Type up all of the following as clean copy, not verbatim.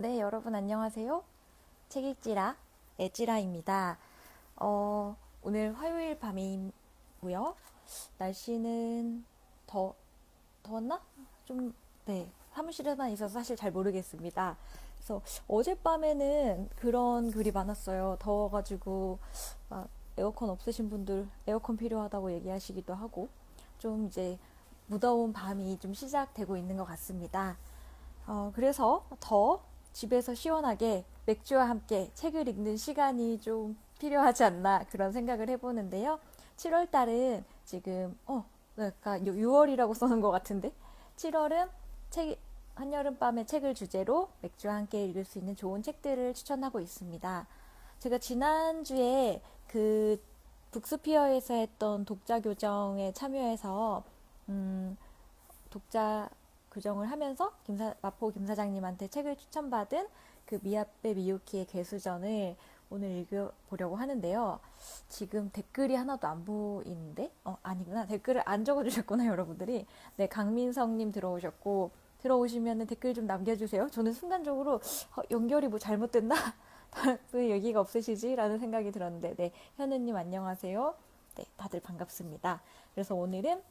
네, 여러분 안녕하세요. 책 읽지라 애지라입니다. 오늘 화요일 밤이고요. 날씨는 더 더웠나? 좀 네, 사무실에만 있어서 사실 잘 모르겠습니다. 그래서 어젯밤에는 그런 글이 많았어요. 더워가지고 막 에어컨 없으신 분들 에어컨 필요하다고 얘기하시기도 하고 좀 이제 무더운 밤이 좀 시작되고 있는 것 같습니다. 그래서 더 집에서 시원하게 맥주와 함께 책을 읽는 시간이 좀 필요하지 않나 그런 생각을 해보는데요. 7월 달은 지금, 약간 6월이라고 써는 것 같은데, 7월은 책, 한여름밤의 책을 주제로 맥주와 함께 읽을 수 있는 좋은 책들을 추천하고 있습니다. 제가 지난주에 그 북스피어에서 했던 독자 교정에 참여해서, 음, 독자 교정을 하면서 마포 김 사장님한테 책을 추천받은 그 미야베 미유키의 개수전을 오늘 읽어보려고 하는데요. 지금 댓글이 하나도 안 보이는데? 아니구나. 댓글을 안 적어주셨구나, 여러분들이. 네, 강민성님 들어오셨고, 들어오시면 댓글 좀 남겨주세요. 저는 순간적으로 연결이 뭐 잘못됐나? 왜 얘기가 없으시지? 라는 생각이 들었는데, 네, 현우님 안녕하세요. 네, 다들 반갑습니다. 그래서 오늘은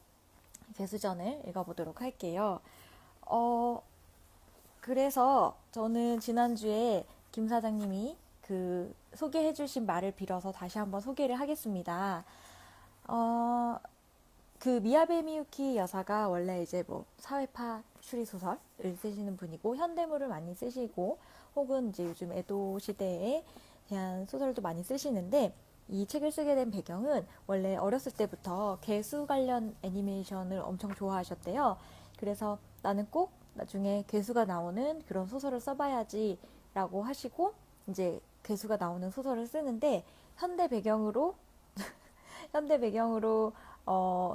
개수전을 읽어보도록 할게요. 어, 그래서 저는 지난주에 김 사장님이 그 소개해주신 말을 빌어서 다시 한번 소개를 하겠습니다. 어, 그 미야베 미유키 여사가 원래 이제 뭐 사회파 추리 소설을 쓰시는 분이고 현대물을 많이 쓰시고 혹은 이제 요즘 에도 시대에 대한 소설도 많이 쓰시는데 이 책을 쓰게 된 배경은 원래 어렸을 때부터 개수 관련 애니메이션을 엄청 좋아하셨대요. 그래서 나는 꼭 나중에 개수가 나오는 그런 소설을 써봐야지라고 하시고 이제 개수가 나오는 소설을 쓰는데 현대 배경으로 현대 배경으로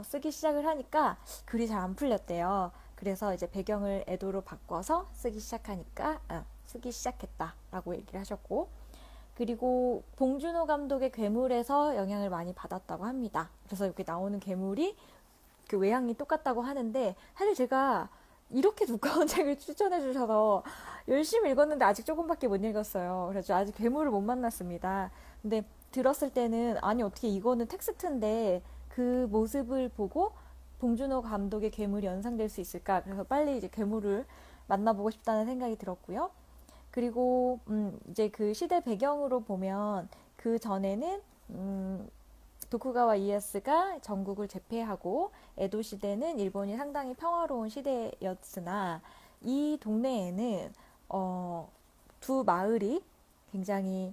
쓰기 시작을 하니까 글이 잘 안 풀렸대요. 그래서 이제 배경을 에도로 바꿔서 쓰기 시작했다라고 얘기를 하셨고, 그리고 봉준호 감독의 괴물에서 영향을 많이 받았다고 합니다. 그래서 이렇게 나오는 괴물이 그 외향이 똑같다고 하는데 사실 제가 이렇게 두꺼운 책을 추천해 주셔서 열심히 읽었는데 아직 조금밖에 못 읽었어요. 그래서 아직 괴물을 못 만났습니다. 근데 들었을 때는 아니 어떻게 이거는 텍스트인데 그 모습을 보고 봉준호 감독의 괴물이 연상될 수 있을까? 그래서 빨리 이제 괴물을 만나보고 싶다는 생각이 들었고요. 그리고 이제 그 시대 배경으로 보면 그 전에는 도쿠가와 이에스가 전국을 제패하고 에도 시대는 일본이 상당히 평화로운 시대였으나 이 동네에는 두 마을이 굉장히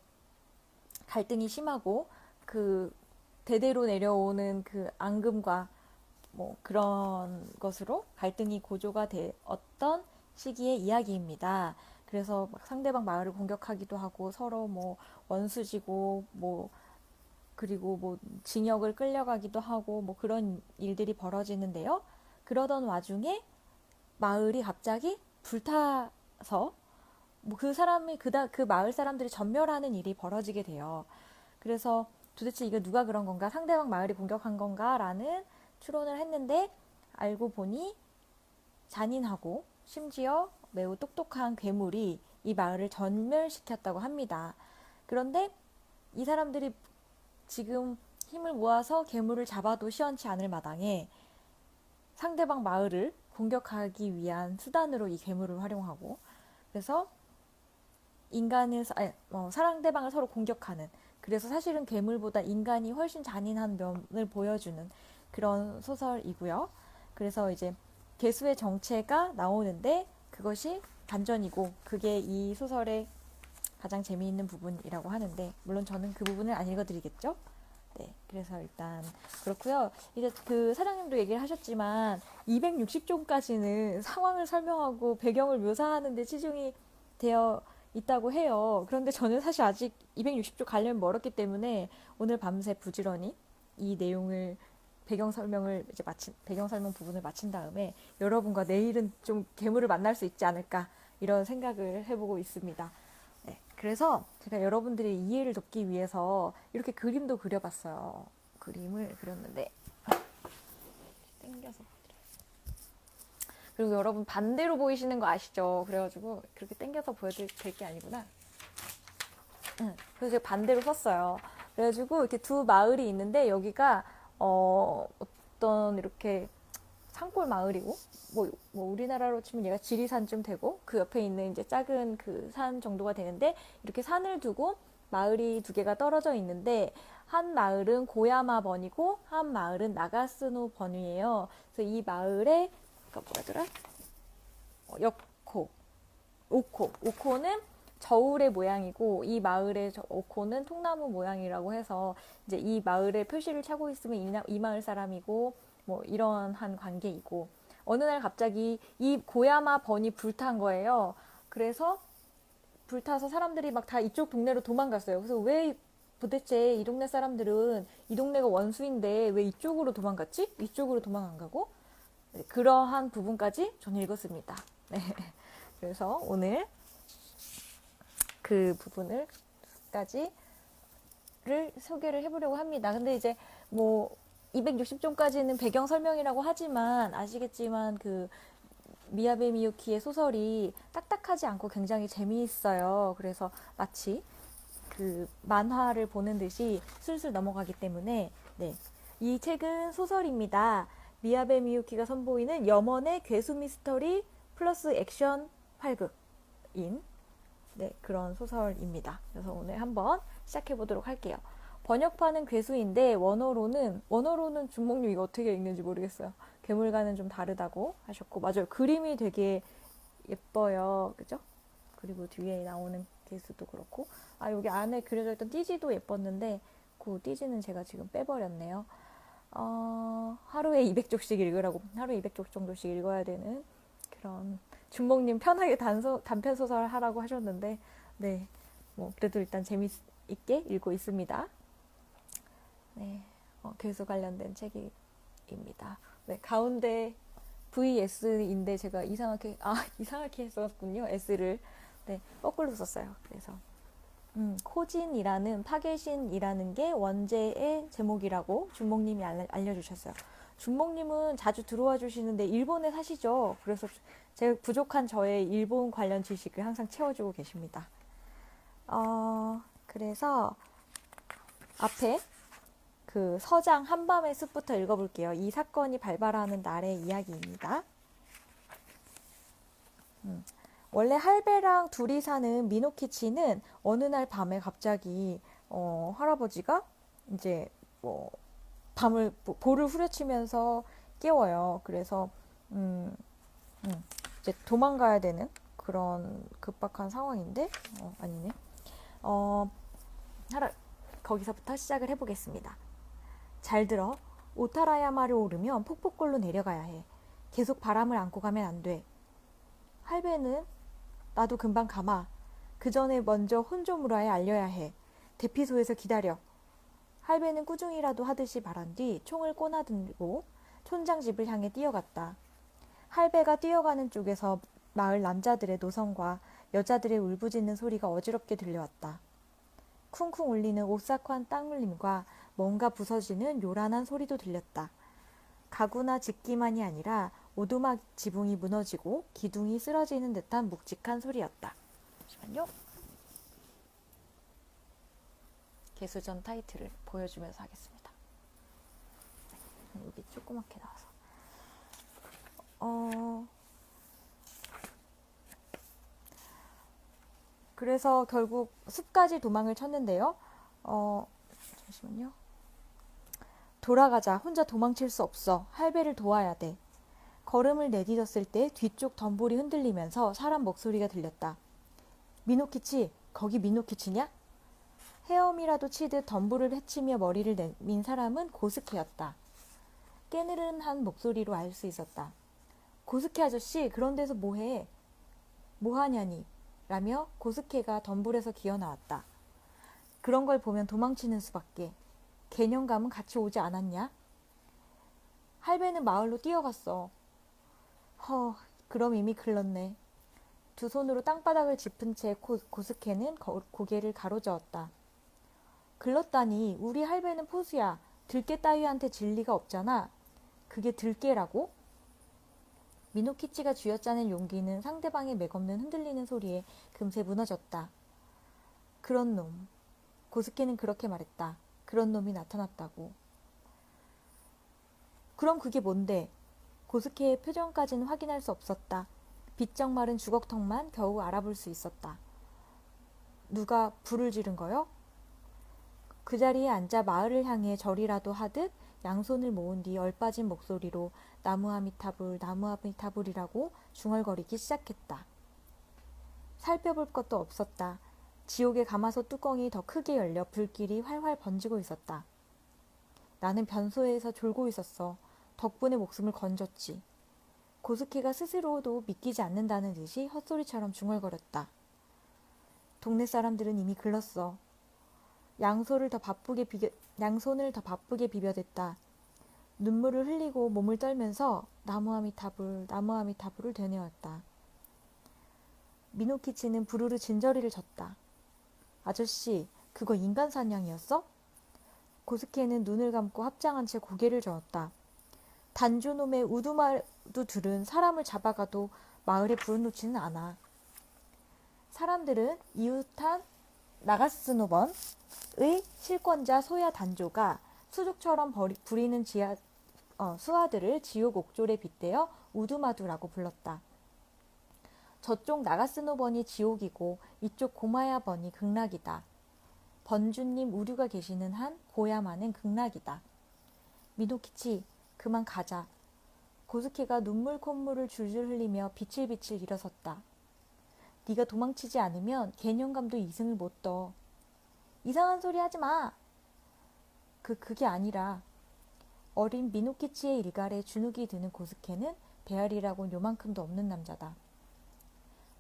갈등이 심하고 그 대대로 내려오는 그 앙금과 뭐 그런 것으로 갈등이 고조가 되었던 시기의 이야기입니다. 그래서 막 상대방 마을을 공격하기도 하고 서로 뭐 원수지고 뭐 그리고 뭐 징역을 끌려가기도 하고 뭐 그런 일들이 벌어지는데요. 그러던 와중에 마을이 갑자기 불타서 뭐 그 사람이 그 마을 사람들이 전멸하는 일이 벌어지게 돼요. 그래서 도대체 이게 누가 그런 건가? 상대방 마을이 공격한 건가라는 추론을 했는데 알고 보니 잔인하고 심지어 매우 똑똑한 괴물이 이 마을을 전멸시켰다고 합니다. 그런데 이 사람들이 지금 힘을 모아서 괴물을 잡아도 시원치 않을 마당에 상대방 마을을 공격하기 위한 수단으로 이 괴물을 활용하고 그래서 상대방을 서로 공격하는 그래서 사실은 괴물보다 인간이 훨씬 잔인한 면을 보여주는 그런 소설이고요. 그래서 이제 개수의 정체가 나오는데 그것이 반전이고 그게 이 소설의 가장 재미있는 부분이라고 하는데 물론 저는 그 부분을 안 읽어드리겠죠. 네, 그래서 일단 그렇고요. 이제 그 사장님도 얘기를 하셨지만 260쪽까지는 상황을 설명하고 배경을 묘사하는 데 치중이 되어 있다고 해요. 그런데 저는 사실 아직 260쪽 가려면 멀었기 때문에 오늘 밤새 부지런히 이 내용을 배경 설명 부분을 마친 다음에 여러분과 내일은 좀 괴물을 만날 수 있지 않을까 이런 생각을 해보고 있습니다. 네, 그래서 제가 여러분들의 이해를 돕기 위해서 이렇게 그림도 그려봤어요. 그림을 그렸는데 땡겨서 그리고 여러분 반대로 보이시는 거 아시죠? 그래가지고 그렇게 당겨서 보여드릴 게 아니구나. 그래서 제가 반대로 썼어요. 그래가지고 이렇게 두 마을이 있는데 여기가 어떤 이렇게 산골 마을이고 뭐 우리나라로 치면 얘가 지리산쯤 되고 그 옆에 있는 이제 작은 그 산 정도가 되는데 이렇게 산을 두고 마을이 두 개가 떨어져 있는데 한 마을은 고야마 번이고 한 마을은 나가스노 번이에요. 그래서 이 마을에 뭐라더라? 역코, 오코는 저울의 모양이고 이 마을의 오코는 통나무 모양이라고 해서 이제 이 마을에 표시를 차고 있으면 이 마을 사람이고 뭐 이러한 관계이고 어느 날 갑자기 이 고야마 번이 불탄 거예요. 그래서 불타서 사람들이 막 다 이쪽 동네로 도망갔어요. 그래서 왜 도대체 이 동네 사람들은 이 동네가 원수인데 왜 이쪽으로 도망갔지? 이쪽으로 도망 안 가고? 네, 그러한 부분까지 저는 읽었습니다. 네. 그래서 오늘 그 부분을까지를 소개를 해보려고 합니다. 근데 이제 뭐 260종까지는 배경 설명이라고 하지만 아시겠지만 그 미야베 미유키의 소설이 딱딱하지 않고 굉장히 재미있어요. 그래서 마치 그 만화를 보는 듯이 슬슬 넘어가기 때문에 네. 이 책은 소설입니다. 미야베 미유키가 선보이는 염원의 괴수 미스터리 플러스 액션 활극인 네, 그런 소설입니다. 그래서 오늘 한번 시작해 보도록 할게요. 번역판은 괴수인데 원어로는 준목님 이거 어떻게 읽는지 모르겠어요. 괴물과는 좀 다르다고 하셨고 맞아요. 그림이 되게 예뻐요. 그죠? 그리고 뒤에 나오는 괴수도 그렇고 여기 안에 그려져 있던 띠지도 예뻤는데 그 띠지는 제가 지금 빼버렸네요. 하루에 200쪽씩 읽으라고 하루에 200쪽 정도씩 읽어야 되는 그런 준목님 편하게 단편 소설 하라고 하셨는데 네, 뭐 그래도 일단 재미있게 읽고 있습니다. 네, 괴수 관련된 책입니다. 네, 가운데 VS인데 제가 이상하게 했었군요. S를 네, 거꾸로 썼어요. 그래서 코진이라는 파괴신이라는 게 원제의 제목이라고 준목님이 알려주셨어요. 준목님은 자주 들어와 주시는데 일본에 사시죠. 그래서 제가 부족한 저의 일본 관련 지식을 항상 채워주고 계십니다. 그래서 앞에 그 서장 한밤의 숲부터 읽어볼게요. 이 사건이 발발하는 날의 이야기입니다. 원래 할배랑 둘이 사는 미노키치는 어느 날 밤에 갑자기 할아버지가 이제 뭐 볼을 후려치면서 깨워요. 그래서 이제 도망가야 되는 그런 급박한 상황인데 아니네. 거기서부터 시작을 해보겠습니다. 잘 들어. 오타라야마를 오르면 폭포골로 내려가야 해. 계속 바람을 안고 가면 안 돼. 할배는 나도 금방 가마. 그 전에 먼저 혼조무라에 알려야 해. 대피소에서 기다려. 할배는 꾸중이라도 하듯이 말한 뒤 총을 꼬나들고 촌장 집을 향해 뛰어갔다. 할배가 뛰어가는 쪽에서 마을 남자들의 노성과 여자들의 울부짖는 소리가 어지럽게 들려왔다. 쿵쿵 울리는 오싹한 땅울림과 뭔가 부서지는 요란한 소리도 들렸다. 가구나 집기만이 아니라 오두막 지붕이 무너지고 기둥이 쓰러지는 듯한 묵직한 소리였다. 잠시만요. 개수전 타이틀을 보여주면서 하겠습니다. 여기 조그맣게 나와서. 그래서 결국 숲까지 도망을 쳤는데요. 잠시만요. 돌아가자. 혼자 도망칠 수 없어. 할배를 도와야 돼. 걸음을 내디뎠을 때 뒤쪽 덤불이 흔들리면서 사람 목소리가 들렸다. 미노키치, 거기 미노키치냐? 헤엄이라도 치듯 덤불을 헤치며 머리를 내민 사람은 고스케였다. 깨느른한 목소리로 알 수 있었다. 고스케 아저씨, 그런 데서 뭐해? 뭐하냐니? 라며 고스케가 덤불에서 기어나왔다. 그런 걸 보면 도망치는 수밖에. 개념감은 같이 오지 않았냐? 할배는 마을로 뛰어갔어. 그럼 이미 글렀네. 두 손으로 땅바닥을 짚은 채 고스케는 고개를 가로저었다. 글렀다니 우리 할배는 포수야. 들깨 따위한테 질 리가 없잖아. 그게 들깨라고? 미노키치가 쥐어짜낸 용기는 상대방의 맥없는 흔들리는 소리에 금세 무너졌다. 그런 놈. 고스케는 그렇게 말했다. 그런 놈이 나타났다고. 그럼 그게 뭔데? 고스케의 표정까지는 확인할 수 없었다. 비쩍 마른 주걱턱만 겨우 알아볼 수 있었다. 누가 불을 지른 거요? 그 자리에 앉아 마을을 향해 절이라도 하듯 양손을 모은 뒤 얼빠진 목소리로 나무 아미타불, 나무 아미타불이라고 중얼거리기 시작했다. 살펴볼 것도 없었다. 지옥의 가마솥 뚜껑이 더 크게 열려 불길이 활활 번지고 있었다. 나는 변소에서 졸고 있었어. 덕분에 목숨을 건졌지. 고스케가 스스로도 믿기지 않는다는 듯이 헛소리처럼 중얼거렸다. 동네 사람들은 이미 글렀어. 양손을 더 바쁘게 비벼댔다. 눈물을 흘리고 몸을 떨면서 나무 아미타불, 나무 아미타불을 되뇌었다. 미노키치는 부르르 진저리를 졌다. 아저씨, 그거 인간 사냥이었어? 고스케는 눈을 감고 합장한 채 고개를 저었다. 단조놈의 우두마두들은 사람을 잡아가도 마을에 불어놓지는 않아. 사람들은 이웃한 나가스노번의 실권자 소야 단조가 수족처럼 부리는 수하들을 지옥 옥졸에 빗대어 우두마두라고 불렀다. 저쪽 나가스노번이 지옥이고 이쪽 고마야번이 극락이다. 번주님 우류가 계시는 한 고야마는 극락이다. 미노키치, 그만 가자. 고스케가 눈물 콧물을 줄줄 흘리며 비칠비칠 일어섰다. 네가 도망치지 않으면 개념감도 이승을 못 떠. 이상한 소리 하지 마. 그게 아니라. 어린 미노키치의 일갈에 주눅이 드는 고스케는 배알이라곤 요만큼도 없는 남자다.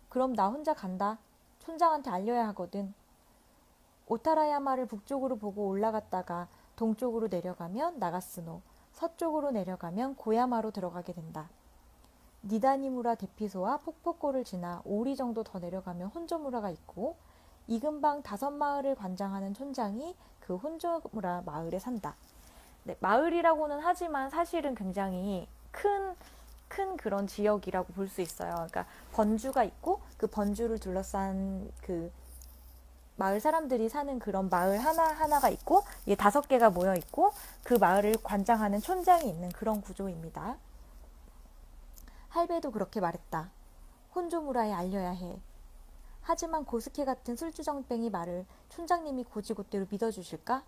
그럼 나 혼자 간다. 촌장한테 알려야 하거든. 오타라야마를 북쪽으로 보고 올라갔다가 동쪽으로 내려가면 나가스노, 서쪽으로 내려가면 고야마로 들어가게 된다. 니다니무라 대피소와 폭포골을 지나 오리 정도 더 내려가면 혼조무라가 있고 이 근방 5마을을 관장하는 촌장이 그 혼조무라 마을에 산다. 네, 마을이라고는 하지만 사실은 굉장히 큰 그런 지역이라고 볼 수 있어요. 그러니까 번주가 있고 그 번주를 둘러싼 그 마을 사람들이 사는 그런 마을 하나하나가 있고 이게 5개가 모여 있고 그 마을을 관장하는 촌장이 있는 그런 구조입니다. 할배도 그렇게 말했다. 혼조무라에 알려야 해. 하지만 고스케 같은 술주정뱅이 말을 촌장님이 고지곳대로 믿어주실까?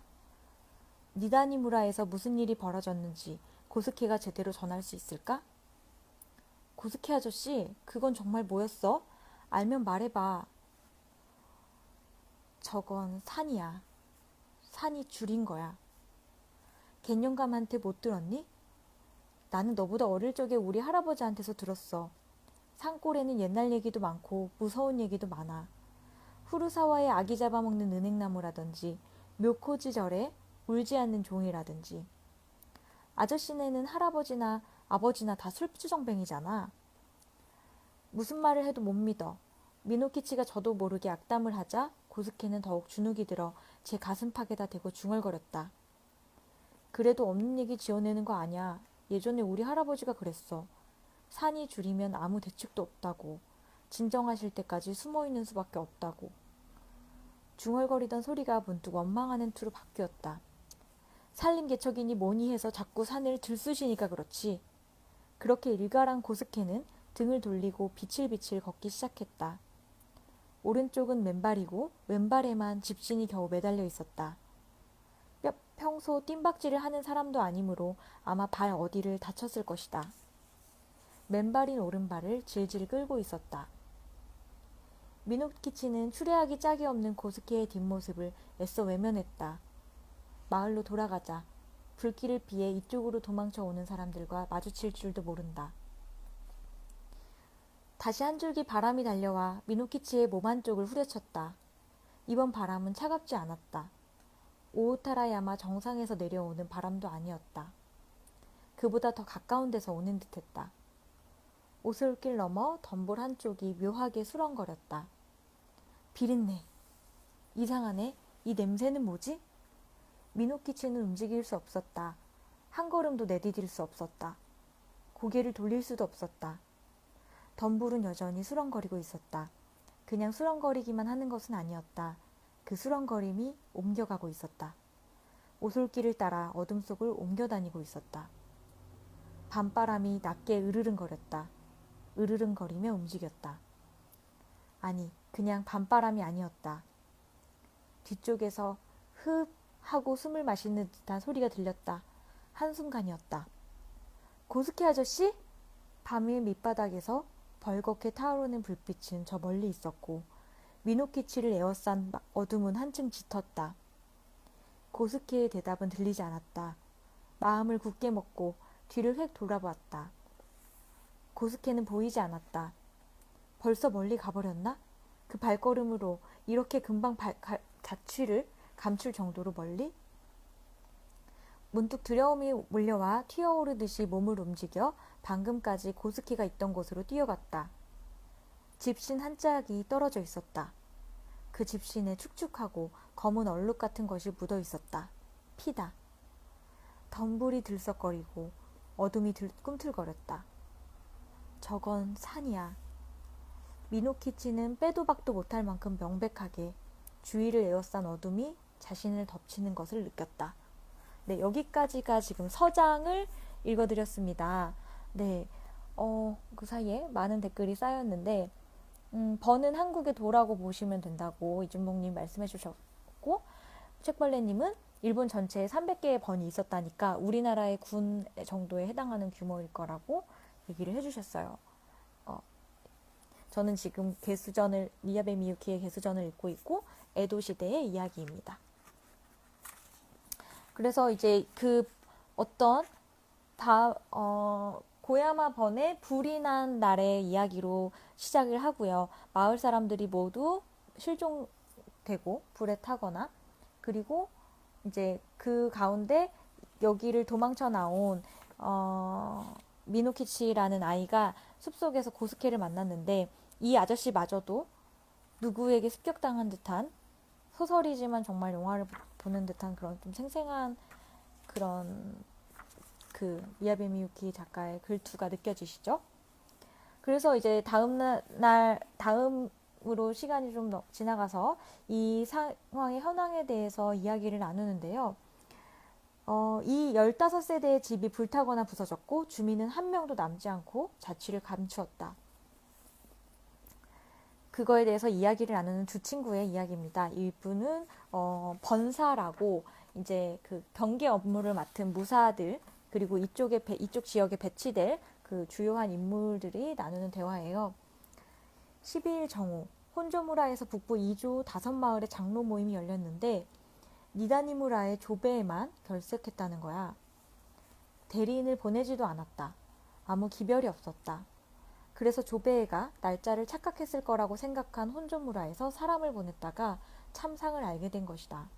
니다니무라에서 무슨 일이 벌어졌는지 고스케가 제대로 전할 수 있을까? 고스케 아저씨, 그건 정말 뭐였어? 알면 말해봐. 저건 산이야. 산이 줄인 거야. 갱년감한테 못 들었니? 나는 너보다 어릴 적에 우리 할아버지한테서 들었어. 산골에는 옛날 얘기도 많고 무서운 얘기도 많아. 후루사와의 아기 잡아먹는 은행나무라든지 묘코지절에 울지 않는 종이라든지. 아저씨네는 할아버지나 아버지나 다 술주정뱅이잖아. 무슨 말을 해도 못 믿어. 미노키치가 저도 모르게 악담을 하자 고스케는 더욱 주눅이 들어 제 가슴팍에다 대고 중얼거렸다. 그래도 없는 얘기 지어내는 거 아냐. 예전에 우리 할아버지가 그랬어. 산이 줄이면 아무 대책도 없다고. 진정하실 때까지 숨어있는 수밖에 없다고. 중얼거리던 소리가 문득 원망하는 투로 바뀌었다. 산림개척이니 뭐니 해서 자꾸 산을 들쑤시니까 그렇지. 그렇게 일갈한 고스케는 등을 돌리고 비칠비칠 걷기 시작했다. 오른쪽은 맨발이고 왼발에만 집신이 겨우 매달려 있었다. 평소 뜀박질을 하는 사람도 아니므로 아마 발 어디를 다쳤을 것이다. 맨발인 오른발을 질질 끌고 있었다. 미노키치는 추레하기 짝이 없는 고스케의 뒷모습을 애써 외면했다. 마을로 돌아가자. 불길을 피해 이쪽으로 도망쳐 오는 사람들과 마주칠 줄도 모른다. 다시 한 줄기 바람이 달려와 미노키치의 몸 한쪽을 후려쳤다. 이번 바람은 차갑지 않았다. 오오타라야마 정상에서 내려오는 바람도 아니었다. 그보다 더 가까운 데서 오는 듯했다. 오솔길 넘어 덤볼 한쪽이 묘하게 수렁거렸다. 비린내. 이상하네. 이 냄새는 뭐지? 미노키치는 움직일 수 없었다. 한 걸음도 내디딜 수 없었다. 고개를 돌릴 수도 없었다. 덤불은 여전히 수렁거리고 있었다. 그냥 수렁거리기만 하는 것은 아니었다. 그 수렁거림이 옮겨가고 있었다. 오솔길을 따라 어둠 속을 옮겨다니고 있었다. 밤바람이 낮게 으르릉거렸다. 으르릉거리며 움직였다. 아니, 그냥 밤바람이 아니었다. 뒤쪽에서 흡 하고 숨을 마시는 듯한 소리가 들렸다. 한순간이었다. 고스케 아저씨? 밤의 밑바닥에서 벌겋게 타오르는 불빛은 저 멀리 있었고 미노키치를 에워싼 어둠은 한층 짙었다. 고스케의 대답은 들리지 않았다. 마음을 굳게 먹고 뒤를 획 돌아보았다. 고스케는 보이지 않았다. 벌써 멀리 가버렸나? 그 발걸음으로 이렇게 금방 자취를 감출 정도로 멀리? 문득 두려움이 몰려와 튀어오르듯이 몸을 움직여 방금까지 고스키가 있던 곳으로 뛰어갔다. 집신 한 짝이 떨어져 있었다. 그 집신에 축축하고 검은 얼룩 같은 것이 묻어 있었다. 피다. 덤불이 들썩거리고 어둠이 꿈틀거렸다. 저건 산이야. 미노키치는 빼도 박도 못할 만큼 명백하게 주위를 에워싼 어둠이 자신을 덮치는 것을 느꼈다. 네, 여기까지가 지금 서장을 읽어드렸습니다. 네, 그 사이에 많은 댓글이 쌓였는데, 번은 한국에 도라고 보시면 된다고 이준봉님 말씀해 주셨고, 책벌레님은 일본 전체에 300개의 번이 있었다니까 우리나라의 군 정도에 해당하는 규모일 거라고 얘기를 해주셨어요. 저는 지금 미야베 미유키의 개수전을 읽고 있고, 에도 시대의 이야기입니다. 그래서 이제 그 어떤 고야마 번의 불이 난 날의 이야기로 시작을 하고요. 마을 사람들이 모두 실종되고 불에 타거나, 그리고 이제 그 가운데 여기를 도망쳐 나온 미노키치라는 아이가 숲속에서 고스케를 만났는데, 이 아저씨마저도 누구에게 습격당한 듯한, 소설이지만 정말 영화를 보는 듯한 그런 좀 생생한 그런 그 미야베 미유키 작가의 글투가 느껴지시죠? 그래서 이제 다음으로 시간이 좀 지나가서 이 상황의 현황에 대해서 이야기를 나누는데요. 이 15세대의 집이 불타거나 부서졌고 주민은 한 명도 남지 않고 자취를 감추었다. 그거에 대해서 이야기를 나누는 두 친구의 이야기입니다. 이분은 번사라고 이제 그 경계 업무를 맡은 무사들, 그리고 이쪽 지역에 배치될 그 주요한 인물들이 나누는 대화예요. 12일 정오, 혼조무라에서 북부 2조 5마을의 장로 모임이 열렸는데 니다니무라의 조베에만 결석했다는 거야. 대리인을 보내지도 않았다. 아무 기별이 없었다. 그래서 조베에가 날짜를 착각했을 거라고 생각한 혼조무라에서 사람을 보냈다가 참상을 알게 된 것이다.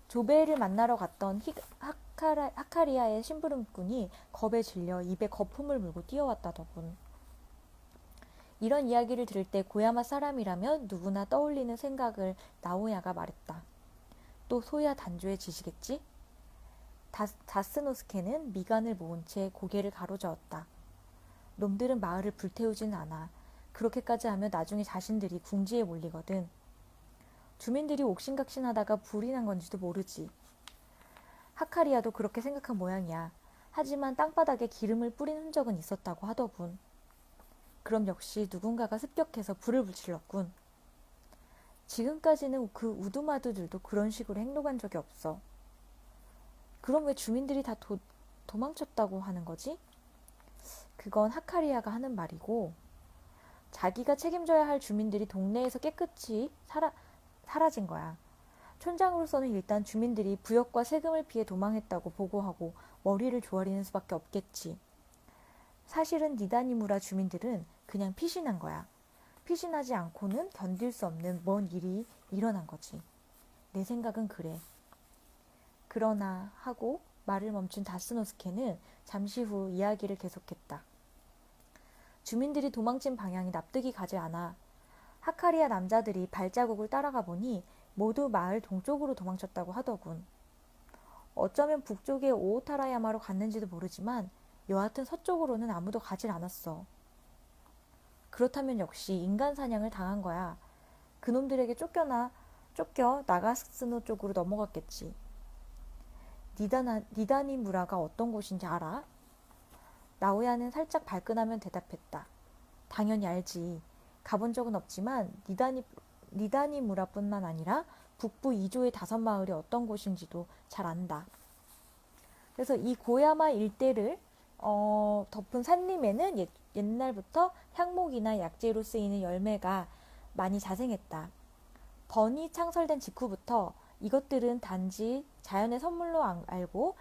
조베를 만나러 갔던 하카리아의 심부름꾼이 겁에 질려 입에 거품을 물고 뛰어왔다더군. 이런 이야기를 들을 때 고야마 사람이라면 누구나 떠올리는 생각을 나오야가 말했다. 또 소야 단조의 짓이겠지? 다스노스케는 미간을 모은 채 고개를 가로저었다. 놈들은 마을을 불태우진 않아. 그렇게까지 하면 나중에 자신들이 궁지에 몰리거든. 주민들이 옥신각신하다가 불이 난 건지도 모르지. 하카리아도 그렇게 생각한 모양이야. 하지만 땅바닥에 기름을 뿌린 흔적은 있었다고 하더군. 그럼 역시 누군가가 습격해서 불을 붙일렀군. 지금까지는 그 우두마두들도 그런 식으로 행동한 적이 없어. 그럼 왜 주민들이 다 도망쳤다고 하는 거지? 그건 하카리아가 하는 말이고, 자기가 책임져야 할 주민들이 동네에서 깨끗이 사라진 거야. 촌장으로서는 일단 주민들이 부역과 세금을 피해 도망했다고 보고하고 머리를 조아리는 수밖에 없겠지. 사실은 니다니무라 주민들은 그냥 피신한 거야. 피신하지 않고는 견딜 수 없는 먼 일이 일어난 거지. 내 생각은 그래. 그러나 하고 말을 멈춘 다스노스케는 잠시 후 이야기를 계속했다. 주민들이 도망친 방향이 납득이 가지 않아. 하카리아 남자들이 발자국을 따라가 보니 모두 마을 동쪽으로 도망쳤다고 하더군. 어쩌면 북쪽의 오오타라야마로 갔는지도 모르지만 여하튼 서쪽으로는 아무도 가질 않았어. 그렇다면 역시 인간 사냥을 당한 거야. 그놈들에게 쫓겨 나가스노 쪽으로 넘어갔겠지. 니다니 무라가 어떤 곳인지 알아? 나오야는 살짝 발끈하면 대답했다. 당연히 알지. 가본 적은 없지만 니다니 무라뿐만 아니라 북부 이조의 5마을이 어떤 곳인지도 잘 안다. 그래서 이 고야마 일대를 덮은 산림에는 옛날부터 향목이나 약재로 쓰이는 열매가 많이 자생했다. 번이 창설된 직후부터 이것들은 단지 자연의 선물로 알고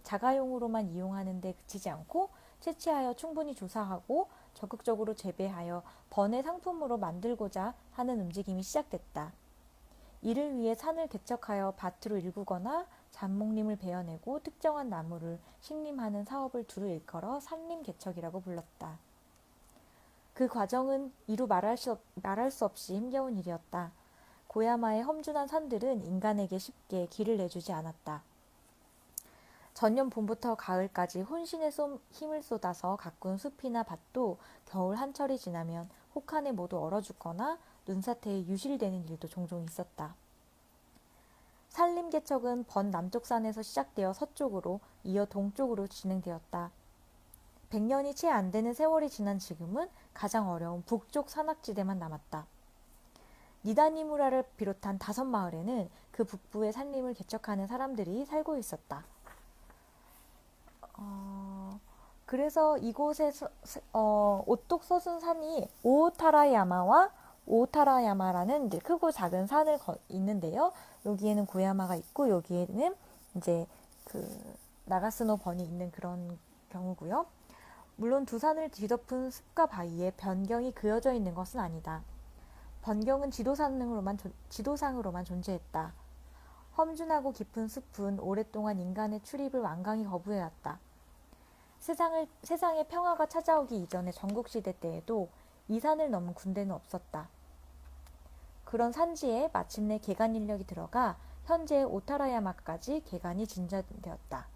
자가용으로만 이용하는 데 그치지 않고 채취하여 충분히 조사하고 적극적으로 재배하여 번의 상품으로 만들고자 하는 움직임이 시작됐다. 이를 위해 산을 개척하여 밭으로 일구거나 잡목림을 베어내고 특정한 나무를 식림하는 사업을 두루 일컬어 산림 개척이라고 불렀다. 그 과정은 이루 말할 수 없이 힘겨운 일이었다. 고야마의 험준한 산들은 인간에게 쉽게 길을 내주지 않았다. 전년 봄부터 가을까지 혼신의 힘을 쏟아서 가꾼 숲이나 밭도 겨울 한철이 지나면 혹한에 모두 얼어 죽거나 눈사태에 유실되는 일도 종종 있었다. 산림 개척은 번 남쪽 산에서 시작되어 서쪽으로 이어 동쪽으로 진행되었다. 100년이 채 안 되는 세월이 지난 지금은 가장 어려운 북쪽 산악지대만 남았다. 니다니무라를 비롯한 5마을에는 그 북부의 산림을 개척하는 사람들이 살고 있었다. 그래서 이곳에 오똑 솟은 산이 오타라야마라는 이제 크고 작은 산을 있는데요. 여기에는 고야마가 있고 여기에는 이제 그 나가스노 번이 있는 그런 경우고요. 물론 두 산을 뒤덮은 숲과 바위에 변경이 그어져 있는 것은 아니다. 변경은 지도상으로만 존재했다. 험준하고 깊은 숲은 오랫동안 인간의 출입을 완강히 거부해왔다. 세상에 평화가 찾아오기 이전의 전국시대 때에도 이 산을 넘은 군대는 없었다. 그런 산지에 마침내 개간 인력이 들어가 현재 오타라야마까지 개간이 진전되었다.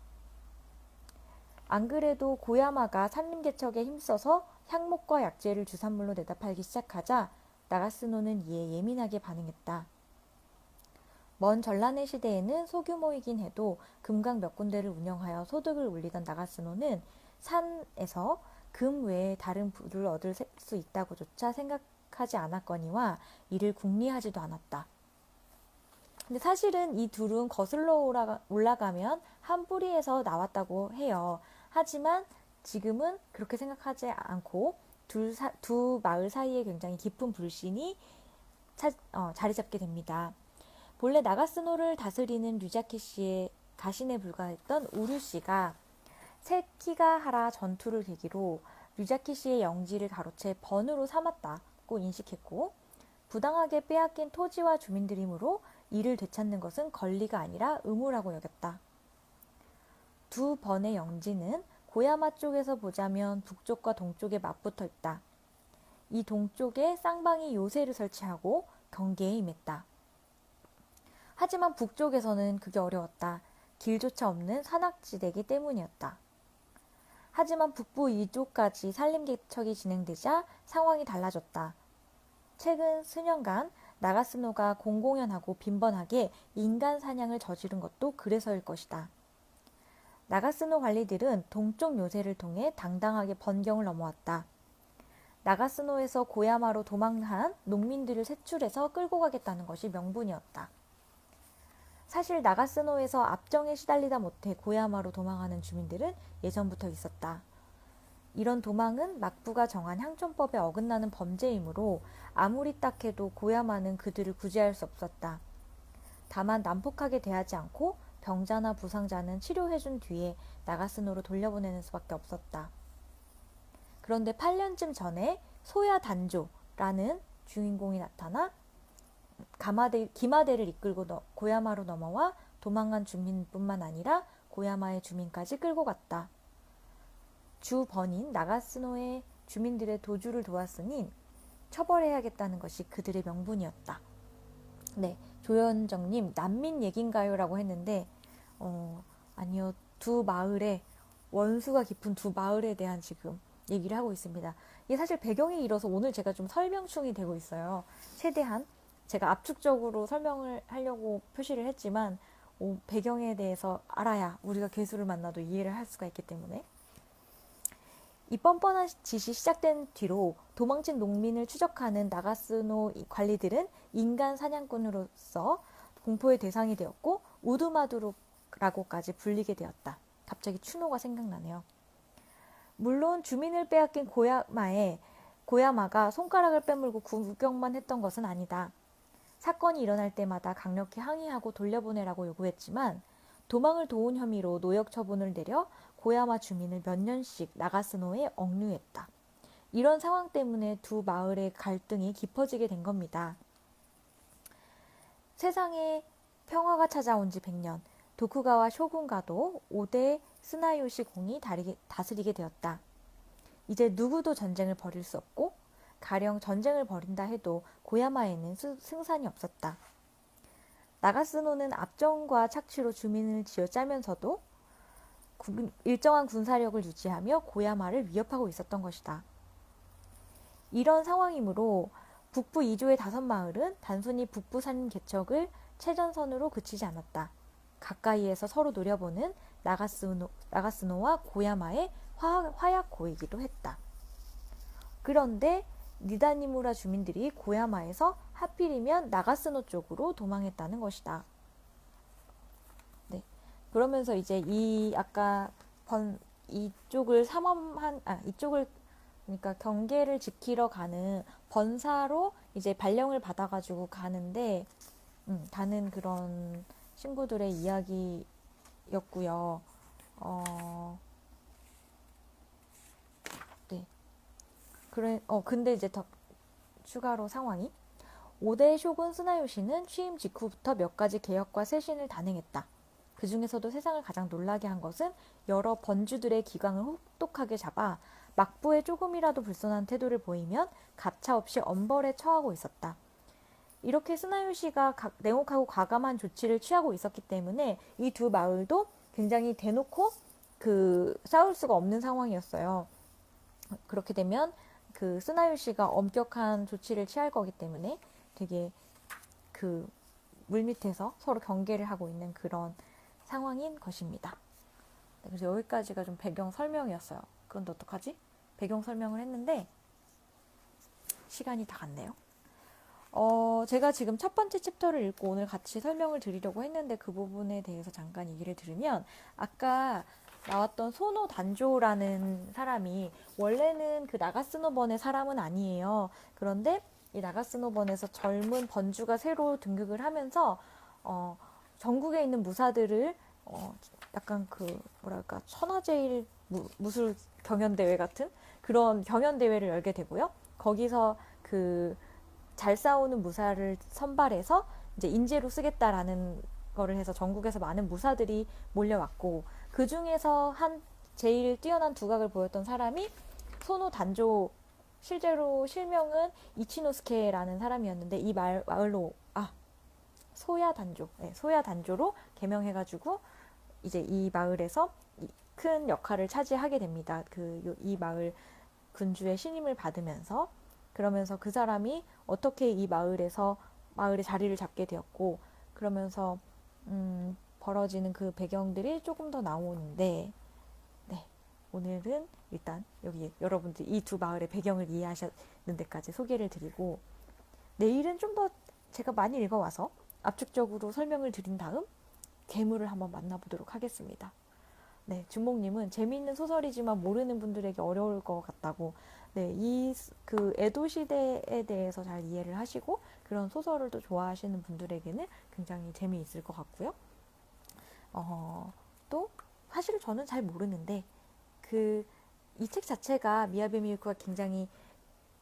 안 그래도 고야마가 산림 개척에 힘써서 향목과 약재를 주산물로 내다 팔기 시작하자 나가스노는 이에 예민하게 반응했다. 먼 전란의 시대에는 소규모이긴 해도 금강 몇 군데를 운영하여 소득을 올리던 나가스노는 산에서 금 외에 다른 부를 얻을 수 있다고조차 생각하지 않았거니와 이를 궁리하지도 않았다. 근데 사실은 이 둘은 거슬러 올라가면 한 뿌리에서 나왔다고 해요. 하지만 지금은 그렇게 생각하지 않고 두 마을 사이에 굉장히 깊은 불신이 자리 잡게 됩니다. 본래 나가스노를 다스리는 류자키 씨의 가신에 불과했던 우류 씨가 세키가하라 전투를 계기로 류자키 씨의 영지를 가로채 번으로 삼았다고 인식했고 부당하게 빼앗긴 토지와 주민들이므로 이를 되찾는 것은 권리가 아니라 의무라고 여겼다. 두 번의 영지는 고야마 쪽에서 보자면 북쪽과 동쪽에 맞붙어 있다. 이 동쪽에 쌍방이 요새를 설치하고 경계에 임했다. 하지만 북쪽에서는 그게 어려웠다. 길조차 없는 산악지대이기 때문이었다. 하지만 북부 이쪽까지 산림 개척이 진행되자 상황이 달라졌다. 최근 수년간 나가스노가 공공연하고 빈번하게 인간 사냥을 저지른 것도 그래서일 것이다. 나가스노 관리들은 동쪽 요새를 통해 당당하게 번경을 넘어왔다. 나가스노에서 고야마로 도망한 농민들을 색출해서 끌고 가겠다는 것이 명분이었다. 사실 나가스노에서 압정에 시달리다 못해 고야마로 도망하는 주민들은 예전부터 있었다. 이런 도망은 막부가 정한 향촌법에 어긋나는 범죄이므로 아무리 딱해도 고야마는 그들을 구제할 수 없었다. 다만 난폭하게 대하지 않고 병자나 부상자는 치료해준 뒤에 나가스노로 돌려보내는 수밖에 없었다. 그런데 8년쯤 전에 소야 단조라는 주인공이 나타나 기마대를 이끌고 고야마로 넘어와 도망간 주민뿐만 아니라 고야마의 주민까지 끌고 갔다. 주 번인 나가스노의 주민들의 도주를 도왔으니 처벌해야겠다는 것이 그들의 명분이었다. 네, 조현정님 난민 얘긴가요? 라고 했는데 아니요. 두 마을에 원수가 깊은 두 마을에 대한 지금 얘기를 하고 있습니다. 이게 사실 배경이 길어서 오늘 제가 좀 설명충이 되고 있어요. 최대한 제가 압축적으로 설명을 하려고 표시를 했지만 배경에 대해서 알아야 우리가 괴수를 만나도 이해를 할 수가 있기 때문에 이 뻔뻔한 짓이 시작된 뒤로 도망친 농민을 추적하는 나가스노 관리들은 인간 사냥꾼으로서 공포의 대상이 되었고 우두마두라고까지 불리게 되었다. 갑자기 추노가 생각나네요. 물론 주민을 빼앗긴 고야마가 손가락을 빼물고 구경만 했던 것은 아니다. 사건이 일어날 때마다 강력히 항의하고 돌려보내라고 요구했지만 도망을 도운 혐의로 노역 처분을 내려 고야마 주민을 몇 년씩 나가스노에 억류했다. 이런 상황 때문에 두 마을의 갈등이 깊어지게 된 겁니다. 세상에 평화가 찾아온 지 100년, 도쿠가와 쇼군가도 5대 스나요시 공이 다스리게 되었다. 이제 누구도 전쟁을 벌일 수 없고 가령 전쟁을 벌인다 해도 고야마에는 승산이 없었다. 나가스노는 압정과 착취로 주민을 쥐어짜면서도 일정한 군사력을 유지하며 고야마를 위협하고 있었던 것이다. 이런 상황이므로 북부 2조의 5마을은 단순히 북부산 개척을 최전선으로 그치지 않았다. 가까이에서 서로 노려보는 나가스노와 고야마의 화약 고이기도 했다. 그런데 니다니무라 주민들이 고야마에서 하필이면 나가스노 쪽으로 도망했다는 것이다. 네. 그러면서 이제 이쪽을 이쪽을 그러니까 경계를 지키러 가는 번사로 이제 발령을 받아가지고 가는 그런 친구들의 이야기였고요. 네. 근데 이제 더 추가로 상황이 5대 쇼군 스나요시는 취임 직후부터 몇 가지 개혁과 쇄신을 단행했다. 그 중에서도 세상을 가장 놀라게 한 것은 여러 번주들의 기강을 혹독하게 잡아 막부에 조금이라도 불손한 태도를 보이면 가차없이 엄벌에 처하고 있었다. 이렇게 스나요시가 냉혹하고 과감한 조치를 취하고 있었기 때문에 이 두 마을도 굉장히 대놓고 싸울 수가 없는 상황이었어요. 그렇게 되면 그 스나요시가 엄격한 조치를 취할 거기 때문에 되게 그 물밑에서 서로 경계를 하고 있는 그런 상황인 것입니다. 네, 그래서 여기까지가 좀 배경 설명이었어요. 그런데 어떡하지? 배경 설명을 했는데 시간이 다 갔네요. 제가 지금 첫 번째 챕터를 읽고 오늘 같이 설명을 드리려고 했는데 그 부분에 대해서 잠깐 얘기를 들으면 아까 나왔던 소노 단조라는 사람이 원래는 그 나가스노번의 사람은 아니에요. 그런데 이 나가스노번에서 젊은 번주가 새로 등극을 하면서 전국에 있는 무사들을 약간 천하제일 무술 경연대회 같은 그런 경연대회를 열게 되고요. 거기서 잘 싸우는 무사를 선발해서 이제 인재로 쓰겠다라는 거를 해서 전국에서 많은 무사들이 몰려왔고 그 중에서 제일 뛰어난 두각을 보였던 사람이 소노 단조, 실제로 실명은 이치노스케라는 사람이었는데 이 마을로 소야 단조로 개명해가지고 이제 이 마을에서 큰 역할을 차지하게 됩니다. 이 마을 군주의 신임을 받으면서 그러면서 그 사람이 어떻게 이 마을의 자리를 잡게 되었고 그러면서 벌어지는 그 배경들이 조금 더 나오는데 네, 오늘은 일단 여기 여러분들 이 두 마을의 배경을 이해하시는 데까지 소개를 드리고 내일은 좀 더 제가 많이 읽어와서 압축적으로 설명을 드린 다음 괴물을 한번 만나보도록 하겠습니다. 네, 준목님은 재미있는 소설이지만 모르는 분들에게 어려울 것 같다고. 네, 에도 시대에 대해서 잘 이해를 하시고 그런 소설을 또 좋아하시는 분들에게는 굉장히 재미있을 것 같고요. 또 사실 저는 잘 모르는데 이 책 자체가 미야비 미유코가 굉장히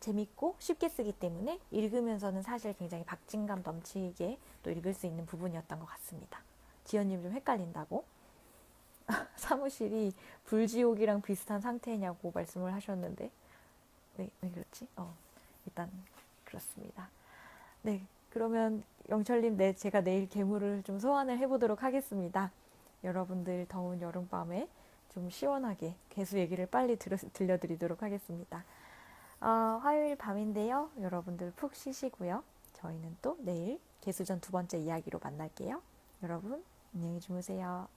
재밌고 쉽게 쓰기 때문에 읽으면서는 사실 굉장히 박진감 넘치게 또 읽을 수 있는 부분이었던 것 같습니다. 지연님 좀 헷갈린다고. 사무실이 불지옥이랑 비슷한 상태냐고 말씀을 하셨는데 왜 그렇지? 일단 그렇습니다. 네, 그러면 영철님, 제가 내일 괴물을 좀 소환을 해보도록 하겠습니다. 여러분들 더운 여름밤에 좀 시원하게 개수 얘기를 빨리 들려드리도록 하겠습니다. 화요일 밤인데요. 여러분들 푹 쉬시고요. 저희는 또 내일 개수전 두 번째 이야기로 만날게요. 여러분, 안녕히 주무세요.